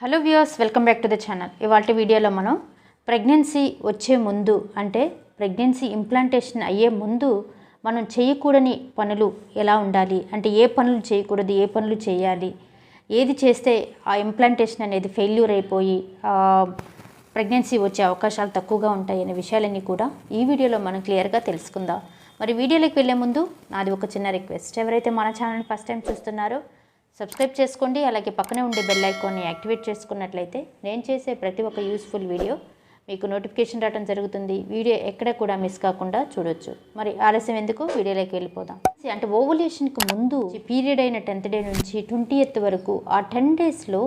Hello viewers, welcome back to the channel. ఇవాళ వీడియోలో మనం ప్రెగ్నెన్సీ వచ్చే ముందు అంటే ప్రెగ్నెన్సీ ఇంప్లాంటేషన్ అయ్యే ముందు మనం చేయకూడని పనులు ఎలా ఉండాలి, అంటే ఏ పనులు చేయకూడదు, ఏ పనులు చేయాలి, ఏది చేస్తే ఆ ఇంప్లాంటేషన్ అనేది ఫెయిల్యూర్ అయిపోయి ప్రెగ్నెన్సీ వచ్చే అవకాశాలు తక్కువగా ఉంటాయి అనే విషయాలన్నీ కూడా ఈ వీడియోలో మనం క్లియర్గా తెలుసుకుందాం. మరి వీడియోలోకి వెళ్ళే ముందు నాది ఒక చిన్న రిక్వెస్ట్, ఎవరైతే మన ఛానల్ని ఫస్ట్ టైం చూస్తున్నారో సబ్స్క్రైబ్ చేసుకోండి. అలాగే పక్కనే ఉండే బెల్ ఐకాన్ని యాక్టివేట్ చేసుకున్నట్లయితే నేను చేసే ప్రతి ఒక్క యూస్ఫుల్ వీడియో మీకు నోటిఫికేషన్ రావడం జరుగుతుంది. వీడియో ఎక్కడ కూడా మిస్ కాకుండా చూడొచ్చు. మరి ఆలస్యం ఎందుకు, వీడియోలోకి వెళ్ళిపోదాం. అంటే ఓవులేషన్కి ముందు పీరియడ్ అయిన 10th డే నుంచి 20th వరకు ఆ 10 డేస్లో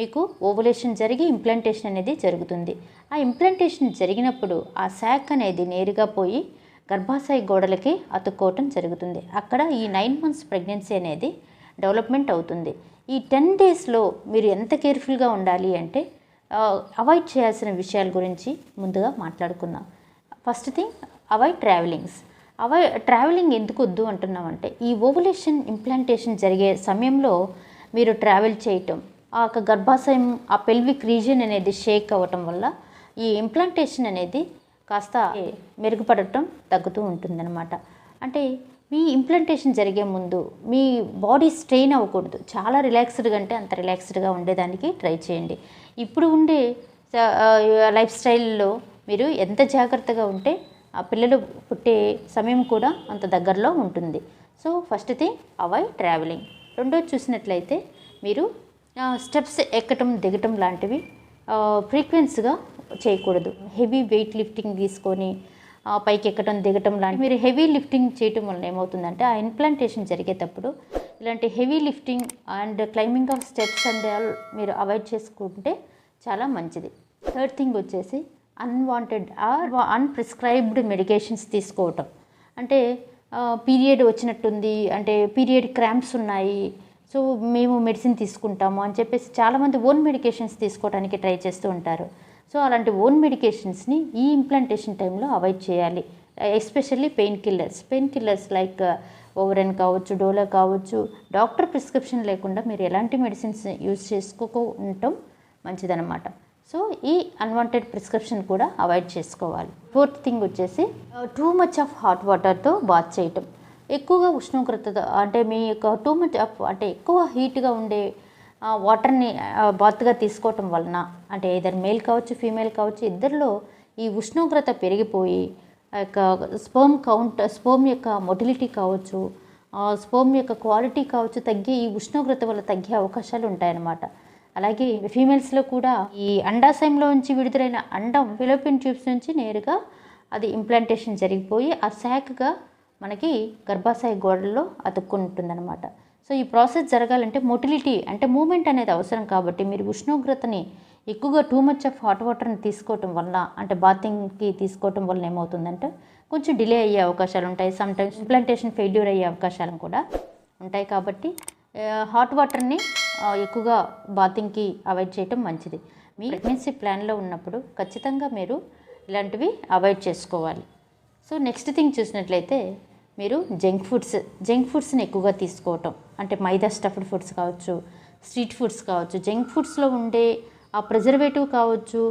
మీకు ఓవులేషన్ జరిగి ఇంప్లాంటేషన్ అనేది జరుగుతుంది. ఆ ఇంప్లాంటేషన్ జరిగినప్పుడు ఆ శాక్ అనేది నేరుగా పోయి గర్భాశయ గోడలకి అతుక్కోవటం జరుగుతుంది. అక్కడ ఈ 9 months ప్రెగ్నెన్సీ అనేది డెవలప్మెంట్ అవుతుంది. ఈ 10 డేస్లో మీరు ఎంత కేర్ఫుల్గా ఉండాలి అంటే అవాయిడ్ చేయాల్సిన విషయాల గురించి ముందుగా మాట్లాడుకుందాం. ఫస్ట్ థింగ్, అవాయిడ్ ట్రావెలింగ్ ఎందుకు వద్దు అంటున్నామంటే, ఈ ఓవులేషన్ ఇంప్లాంటేషన్ జరిగే సమయంలో మీరు ట్రావెల్ చేయటం, ఆ గర్భాశయం ఆ పెల్విక్ రీజియన్ అనేది షేక్ అవ్వటం వల్ల ఈ ఇంప్లాంటేషన్ అనేది కాస్త మెరుగుపడటం తగ్గుతూ ఉంటుందన్నమాట. అంటే మీ ఇంప్లాంటేషన్ జరిగే ముందు మీ బాడీ స్ట్రెయిన్ అవ్వకూడదు. చాలా రిలాక్స్డ్గా అంటే అంత రిలాక్స్డ్గా ఉండేదానికి ట్రై చేయండి. ఇప్పుడు ఉండే లైఫ్ స్టైల్లో మీరు ఎంత జాగ్రత్తగా ఉంటే ఆ పిల్లలు పుట్టే సమయం కూడా అంత దగ్గరలో ఉంటుంది. So first thing, avoid travelling. రెండోది చూసినట్లయితే మీరు స్టెప్స్ ఎక్కటం దిగటం లాంటివి ఫ్రీక్వెన్స్గా చేయకూడదు. హెవీ వెయిట్ లిఫ్టింగ్ తీసుకొని పైకి ఎక్కడం దిగటం లాంటి మీరు హెవీ లిఫ్టింగ్ చేయటం వల్ల ఏమవుతుందంటే ఆ ఇంప్లాంటేషన్ జరిగేటప్పుడు ఇలాంటి heavy lifting and climbing of steps and all మీరు అవాయిడ్ చేసుకుంటే చాలా మంచిది. థర్డ్ థింగ్ వచ్చేసి అన్వాంటెడ్ అన్ప్రిస్క్రైబ్డ్ మెడికేషన్స్ తీసుకోవటం. అంటే పీరియడ్ వచ్చినట్టుంది, అంటే పీరియడ్ క్రాంప్స్ ఉన్నాయి, సో మేము మెడిసిన్ తీసుకుంటాము అని చెప్పేసి చాలామంది ఓన్ మెడికేషన్స్ తీసుకోవడానికి ట్రై చేస్తూ ఉంటారు. సో అలాంటి ఓన్ మెడికేషన్స్ని ఈ ఇంప్లాంటేషన్ టైంలో అవాయిడ్ చేయాలి. Especially pain killers like ovarian కావచ్చు, డోలో కావచ్చు, డాక్టర్ ప్రిస్క్రిప్షన్ లేకుండా మీరు ఎలాంటి మెడిసిన్స్ యూజ్ చేసుకోవటం మంచిదన్నమాట. సో ఈ అన్వాంటెడ్ ప్రిస్క్రిప్షన్ కూడా అవాయిడ్ చేసుకోవాలి. ఫోర్త్ థింగ్ వచ్చేసి టూ మచ్ ఆఫ్ హాట్ వాటర్తో బాత్ చేయటం. ఎక్కువగా ఉష్ణోగ్రతతో అంటే మీ యొక్క టూ మచ్ ఆఫ్ అంటే ఎక్కువ హీట్గా ఉండే వాటర్ని బాత్గా తీసుకోవటం వలన, అంటే ఇద్దరు మేల్ కావచ్చు ఫీమేల్ కావచ్చు, ఇద్దరిలో ఈ ఉష్ణోగ్రత పెరిగిపోయి ఆ యొక్క స్పర్మ్ యొక్క మొటిలిటీ కావచ్చు, స్పర్మ్ యొక్క క్వాలిటీ కావచ్చు తగ్గి ఈ ఉష్ణోగ్రత వల్ల తగ్గే అవకాశాలు ఉంటాయన్నమాట. అలాగే ఫీమేల్స్లో కూడా ఈ అండాశయంలో నుంచి విడుదలైన అండం ఫిలోపియన్ ట్యూబ్స్ నుంచి నేరుగా అది ఇంప్లాంటేషన్ జరిగిపోయి ఆ శాక్గా మనకి గర్భాశయ గోడల్లో అతుక్కుంటుందన్నమాట. సో ఈ ప్రాసెస్ జరగాలంటే మొటిలిటీ అంటే మూమెంట్ అనేది అవసరం. కాబట్టి మీరు ఉష్ణోగ్రతని ఎక్కువగా టూ మచ్ ఆఫ్ హాట్ వాటర్ని తీసుకోవటం వల్ల, అంటే బాతింగ్కి తీసుకోవటం వల్ల ఏమవుతుందంటే కొంచెం డిలే అయ్యే అవకాశాలు ఉంటాయి. సమ్టైమ్స్ ఇంప్లాంటేషన్ ఫెయిల్యూర్ అయ్యే అవకాశాలు కూడా ఉంటాయి. కాబట్టి హాట్ వాటర్ని ఎక్కువగా బాతింగ్కి అవాయిడ్ చేయటం మంచిది. మీ ప్రెగ్నెన్సీ ప్లాన్లో ఉన్నప్పుడు ఖచ్చితంగా మీరు ఇలాంటివి అవాయిడ్ చేసుకోవాలి. సో నెక్స్ట్ థింగ్ చూసినట్లయితే మీరు జంక్ ఫుడ్స్ని ఎక్కువగా తీసుకోవటం, అంటే మైదా స్టఫ్డ్ ఫుడ్స్ కావచ్చు, స్ట్రీట్ ఫుడ్స్ కావచ్చు, జంక్ ఫుడ్స్లో ఉండే ఆ ప్రిజర్వేటివ్ కావచ్చు,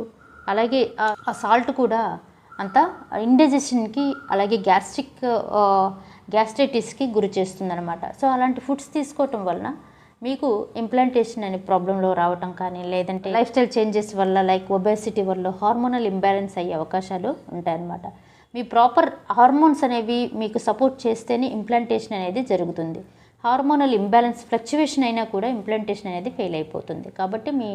అలాగే ఆ సాల్ట్ కూడా అంత ఇండైజెషన్కి అలాగే గ్యాస్ట్రైటిస్కి గురి చేస్తుందన్నమాట. సో అలాంటి ఫుడ్స్ తీసుకోవటం వలన మీకు ఇంప్లాంటేషన్ అనే ప్రాబ్లంలో రావటం కానీ, లేదంటే లైఫ్ స్టైల్ చేంజెస్ వల్ల లైక్ ఒబేసిటీ వల్ల హార్మోనల్ ఇంబ్యాలెన్స్ అయ్యే అవకాశాలు ఉంటాయన్నమాట. మీ ప్రాపర్ హార్మోన్స్ అనేవి మీకు సపోర్ట్ చేస్తేనే ఇంప్లాంటేషన్ అనేది జరుగుతుంది. హార్మోనల్ ఇంబ్యాలెన్స్ ఫ్లక్చువేషన్ అయినా కూడా ఇంప్లాంటేషన్ అనేది ఫెయిల్ అయిపోతుంది. కాబట్టి మీ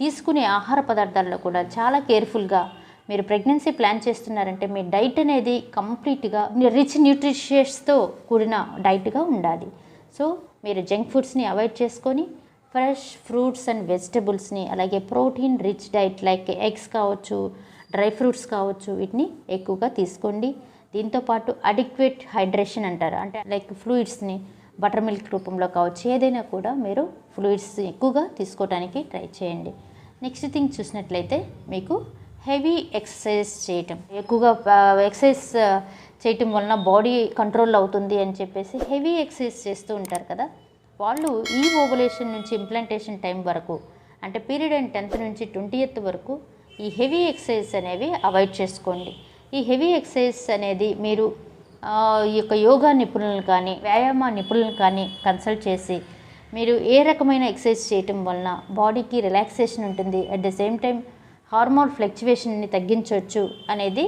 తీసుకునే ఆహార పదార్థాల్లో కూడా చాలా కేర్ఫుల్గా మీరు ప్రెగ్నెన్సీ ప్లాన్ చేస్తున్నారంటే మీ డైట్ అనేది కంప్లీట్గా రిచ్ న్యూట్రిషియస్తో కూడిన డైట్గా ఉండాలి. సో మీరు జంక్ ఫుడ్స్ని అవాయిడ్ చేసుకొని ఫ్రెష్ ఫ్రూట్స్ అండ్ వెజిటబుల్స్ని, అలాగే protein rich diet like eggs కావచ్చు, డ్రై ఫ్రూట్స్ కావచ్చు, వీటిని ఎక్కువగా తీసుకోండి. దీంతోపాటు అడిక్వేట్ హైడ్రేషన్ అంటారు, అంటే లైక్ ఫ్లూయిడ్స్ని బటర్ మిల్క్ రూపంలో కావచ్చు, ఏదైనా కూడా మీరు ఫ్లూయిడ్స్ ఎక్కువగా తీసుకోవడానికి ట్రై చేయండి. నెక్స్ట్ థింగ్ చూసినట్లయితే మీకు హెవీ ఎక్సర్సైజ్ చేయటం, ఎక్కువగా ఎక్సర్సైజ్ చేయటం వలన బాడీ కంట్రోల్ అవుతుంది అని చెప్పేసి హెవీ ఎక్సర్సైజ్ చేస్తూ ఉంటారు కదా, వాళ్ళు ఈ ఓవులేషన్ నుంచి ఇంప్లాంటేషన్ టైం వరకు అంటే పీరియడ్ అయిన 10th నుంచి 20th వరకు ఈ హెవీ ఎక్సర్సైజ్ అనేవి అవాయిడ్ చేసుకోండి. ఈ హెవీ ఎక్సర్సైజ్ అనేది మీరు ఈ యొక్క యోగా నిపుణులను కానీ వ్యాయామ నిపుణులను కానీ కన్సల్ట్ చేసి మీరు ఏ రకమైన ఎక్సర్సైజ్ చేయటం వలన బాడీకి రిలాక్సేషన్ ఉంటుంది, at the same time hormone ఫ్లక్చువేషన్ని తగ్గించవచ్చు అనేది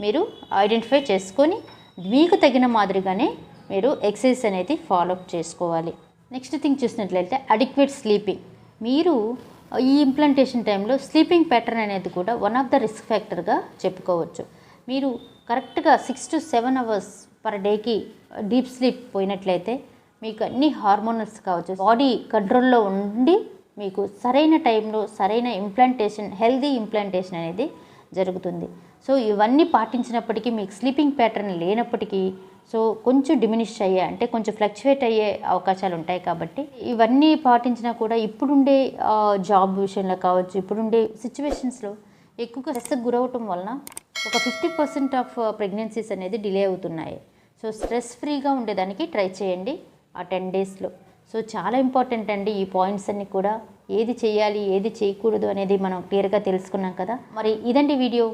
మీరు ఐడెంటిఫై చేసుకొని మీకు తగిన మాదిరిగానే మీరు ఎక్సర్సైజ్ అనేది ఫాలోఅప్ చేసుకోవాలి. నెక్స్ట్ థింగ్ చూసినట్లయితే అడిక్వేట్ స్లీపింగ్. మీరు ఈ ఇంప్లాంటేషన్ టైంలో స్లీపింగ్ ప్యాటర్న్ అనేది కూడా వన్ ఆఫ్ ద రిస్క్ ఫ్యాక్టర్గా చెప్పుకోవచ్చు. మీరు కరెక్ట్గా 6 to 7 hours పర్ డేకి డీప్ స్లీప్ పోయినట్లయితే మీకు అన్ని హార్మోనల్స్ కావచ్చు బాడీ కంట్రోల్లో ఉండి మీకు సరైన టైంలో సరైన ఇంప్లాంటేషన్ హెల్దీ ఇంప్లాంటేషన్ అనేది జరుగుతుంది. సో ఇవన్నీ పాటించినప్పటికీ మీకు స్లీపింగ్ ప్యాటర్న్ లేనప్పటికీ సో కొంచెం డిమినిష్ అయ్యే అంటే కొంచెం ఫ్లక్చువేట్ అయ్యే అవకాశాలు ఉంటాయి. కాబట్టి ఇవన్నీ పాటించినా కూడా ఇప్పుడుండే జాబ్ విషయంలో కావచ్చు, ఇప్పుడుండే సిచ్యువేషన్స్లో ఎక్కువగా స్ట్రెస్కి గురవటం వలన ఒక 50% ఆఫ్ ప్రెగ్నెన్సీస్ అనేది డిలే అవుతున్నాయి. సో స్ట్రెస్ ఫ్రీగా ఉండేదానికి ట్రై చేయండి ఆ 10 daysలో. సో చాలా ఇంపార్టెంట్ అండి ఈ పాయింట్స్ అన్నీ కూడా. ఏది చేయాలి ఏది చేయకూడదు అనేది మనం క్లియర్గా తెలుసుకున్నాం కదా. మరి ఇదండి వీడియో.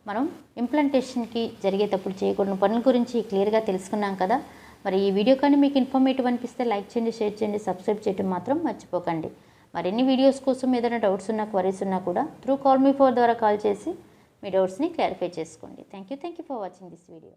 మనం ఇంప్లాంటేషన్కి జరిగేటప్పుడు చేయకూడని పనుల గురించి క్లియర్గా తెలుసుకున్నాం కదా. మరి ఈ వీడియో కానీ మీకు ఇన్ఫర్మేటివ్ అనిపిస్తే లైక్ చేయండి, షేర్ చేయండి, సబ్స్క్రైబ్ చేయడం మాత్రం మర్చిపోకండి. మరిన్ని వీడియోస్ కోసం ఏదైనా డౌట్స్ ఉన్నా క్వరీస్ ఉన్నా కూడా త్రూ కాల్ మీ ఫోర్ ద్వారా కాల్ చేసి మీ డౌట్స్ని క్లారిఫై చేసుకోండి. Thank you for watching this video.